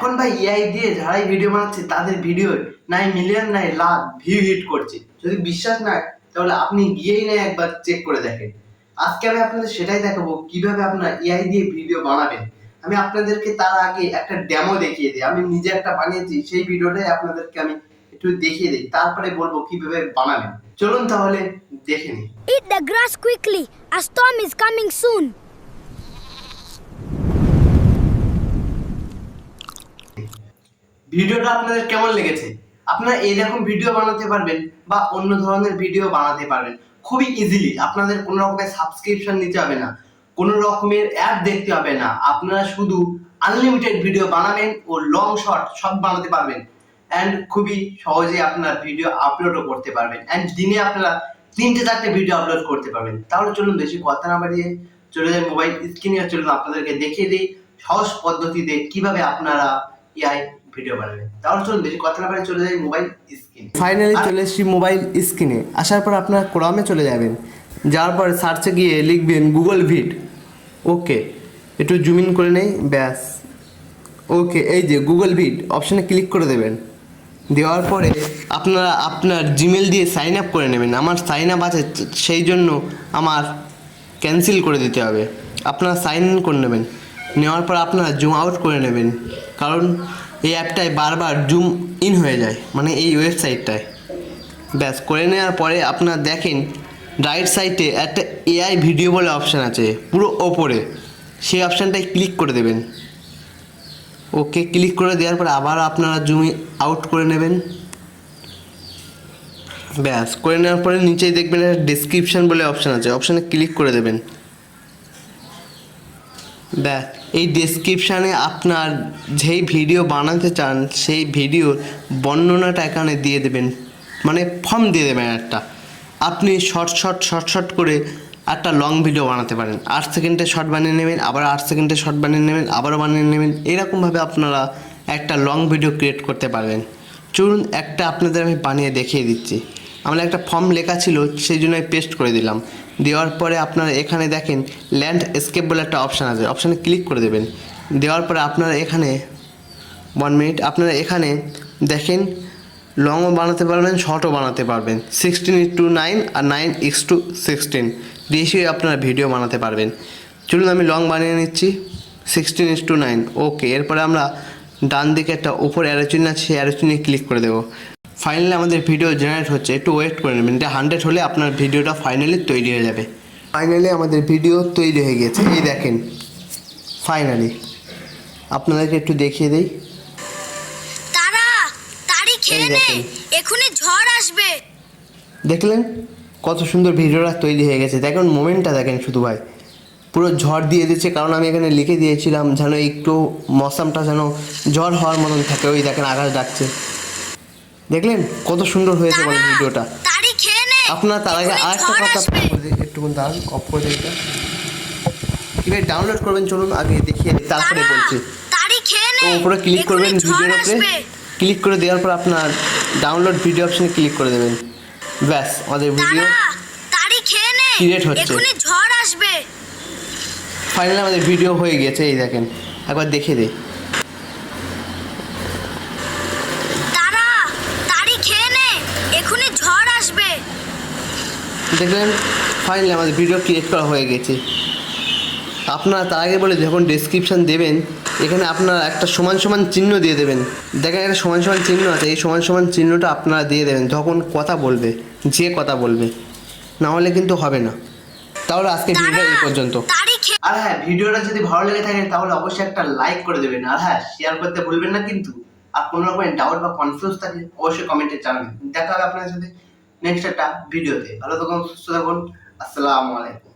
এখন ভাই এআই দিয়ে যারাই ভিডিও বানাচ্ছে তাদের ভিডিও নাই মিলিয়ন নাই লাখ ভিউ হিট করছে। যদি বিশ্বাস না হয় তাহলে আপনি গিয়েই না একবার চেক করে দেখেন। আজকে আমি আপনাদের সেটাই দেখাবো কিভাবে আপনার এআই দিয়ে ভিডিও বানাবেন। আমি আপনাদেরকে তার আগে একটা ডেমো দেখিয়ে দিই। আমি নিজে একটা বানিয়েছি, সেই ভিডিওটাই আপনাদেরকে আমি একটু দেখিয়ে দিই, তারপরে বলবো কিভাবে বানাবেন। চলুন তাহলে দেখে নিই। Eat the grass quickly, a storm is coming soon. ভিডিওটা আপনাদের কেমন লেগেছে? আপনারা এইরকম ভিডিও বানাতে পারবেন বা অন্য ধরনের ভিডিও বানাতে পারবেন খুবই ইজিলি। আপনাদের কোনো রকমের সাবস্ক্রিপশন নিতে হবে না, কোনো রকমের অ্যাড দেখতে হবে না। আপনারা শুধু আনলিমিটেড ভিডিও বানাবেন ও লং শর্ট সব বানাতে পারবেন। অ্যান্ড খুবই সহজে আপনার ভিডিও আপলোডও করতে পারবেন। অ্যান্ড দিনে আপনারা 3-4টে ভিডিও আপলোড করতে পারবেন। তাহলে চলুন বেশি কথা না বাড়িয়ে চলে যাই মোবাইল স্ক্রিনে। চলুন আপনাদেরকে দেখিয়ে দিই সহজ পদ্ধতিতে কিভাবে আপনারা এআই ভিডিও বানাবেন। তাহলে চলুন বেশি কথা না বাড়িয়ে চলে যাই মোবাইল স্ক্রিনে। ফাইনালি চলে এসেছি মোবাইল স্ক্রিনে। আসার পর আপনার ক্রমে চলে যাবেন, যাওয়ার পর সার্চে গিয়ে লিখবেন গুগল ভিড। ওকে, একটু জুম ইন করে নেই, ব্যাস। ওকে, এই যে গুগল ভিড অপশানে ক্লিক করে দেবেন। দেওয়ার পরে আপনারা আপনার জিমেল দিয়ে সাইন আপ করে নেবেন। আমার সাইন আপ আছে, সেই জন্য আমার ক্যান্সেল করে দিতে হবে। আপনারা সাইন ইন করে নেবেন। নেওয়ার পর আপনারা জুম আউট করে নেবেন, কারণ এই অ্যাপটায় বারবার জুম ইন হয়ে যায়, মানে এই ওয়েবসাইটটায়। ব্যাস, করে নেওয়ার পরে আপনারা দেখেন রাইট সাইডে একটা এআই ভিডিও বলে অপশান আছে পুরো ওপরে, সেই অপশানটায় ক্লিক করে দেবেন। ওকে, ক্লিক করে দেওয়ার পর আবার আপনারা জুম আউট করে নেবেন। ব্যাস, করে নেওয়ার পরে নিচেই দেখবেন একটা ডেসক্রিপশান বলে অপশান আছে, অপশানে ক্লিক করে দেবেন। ব্যাস, এই ডেসক্রিপশানে আপনার যেই ভিডিও বানাতে চান সেই ভিডিওর বর্ণনাটা এখানে দিয়ে দেবেন, মানে ফর্ম দিয়ে দেবেন একটা। আপনি শর্ট করে একটা লং ভিডিও বানাতে পারেন। 8 সেকেন্ডের শর্ট বানিয়ে নেবেন, আবার 8 সেকেন্ডের শর্ট বানিয়ে নেবেন, আবারও বানিয়ে নেবেন। এরকমভাবে আপনারা একটা লং ভিডিও ক্রিয়েট করতে পারবেন। চলুন একটা আপনাদের আমি বানিয়ে দেখিয়ে দিচ্ছি। আমার একটা ফর্ম লেখা ছিল, সেই জন্য আমি পেস্ট করে দিলাম। দেওয়ার পরে আপনারা এখানে দেখেন ল্যান্ড স্কেপ বলে একটা অপশান আছে, অপশানে ক্লিক করে দেবেন। দেওয়ার পরে আপনারা এখানে 1 মিনিট, আপনারা এখানে দেখেন লংও বানাতে পারবেন, শর্টও বানাতে পারবেন। 16:9 আর 9:16 রেশিও আপনারা ভিডিও বানাতে পারবেন। চলুন আমি লং বানিয়ে নিচ্ছি 16:9। ওকে, এরপরে আমরা ডান দিকে একটা উপর অ্যারো চিহ্ন আছে, সেই অ্যারো চিহ্নে ক্লিক করে দেবো। ফাইনালি আমাদের ভিডিও জেনারেট হচ্ছে, একটু ওয়েট করে নেবেন। এটা 100 হলে আপনার ভিডিওটা ফাইনালি তৈরি হয়ে যাবে। ফাইনালি আমাদের ভিডিও তৈরি হয়ে গেছে, এই দেখেন। ফাইনালি আপনাদেরকে একটু দেখিয়ে দিই। তাড়াতাড়ি খেয়ে নে, এখনই ঝড় আসবে। দেখলেন কত সুন্দর ভিডিওটা তৈরি হয়ে গেছে। দেখুন মোমেন্টটা দেখেন শুধু ভাই, পুরো ঝড় দিয়ে দিচ্ছে। কারণ আমি এখানে লিখে দিয়েছিলাম যেন একটু মৌসামটা যেন ঝড় হওয়ার মতন থাকে। ওই দেখেন আকাশ ডাকছে, দেখলেন কত সুন্দর হয়েছে বলে ভিডিওটা। আপনার তার আগে আরেকটা কথা একটুক্ষণ দাঁড়ান, অফ করে দেখবেন কীভাবে ডাউনলোড করবেন। চলুন আগে দেখিয়ে তারপরে বলছি। তো উপরে ক্লিক করবেন, ভিডিওর উপরে ক্লিক করে দেওয়ার পর আপনার ডাউনলোড ভিডিও অপশানে ক্লিক করে দেবেন। ব্যাস, আমাদের ভিডিও ক্রিয়েট হচ্ছে। ফাইনালি আমাদের ভিডিও হয়ে গেছে, এই দেখেন। একবার দেখে দিই। দেখলেন ফাইনালি আমাদের ভিডিও ক্রিয়েট করা হয়ে গেছে। আপনারা তার আগে বলে যখন ডেসক্রিপশান দেবেন, এখানে আপনারা একটা সমান চিহ্ন দিয়ে দেবেন। দেখেন একটা সমান চিহ্ন আছে, এই সমান চিহ্নটা আপনারা দিয়ে দেবেন যখন কথা বলবে, যে কথা বলবে, না হলে কিন্তু হবে না। তাহলে আজকে ভিডিওটা এই পর্যন্ত। আর হ্যাঁ, ভিডিওটা যদি ভালো লেগে থাকে তাহলে অবশ্যই একটা লাইক করে দেবেন। আর হ্যাঁ, শেয়ার করতে ভুলবেন না কিন্তু। আর কোনো রকমের ডাউট বা কনফিউজ থাকলে অবশ্যই কমেন্টে জানাবেন। দেখা হবে আপনাদের সাথে নেক্সট একটা ভিডিওতে। ভালো থাকুন, সুস্থ থাকুন। আসসালামু আলাইকুম।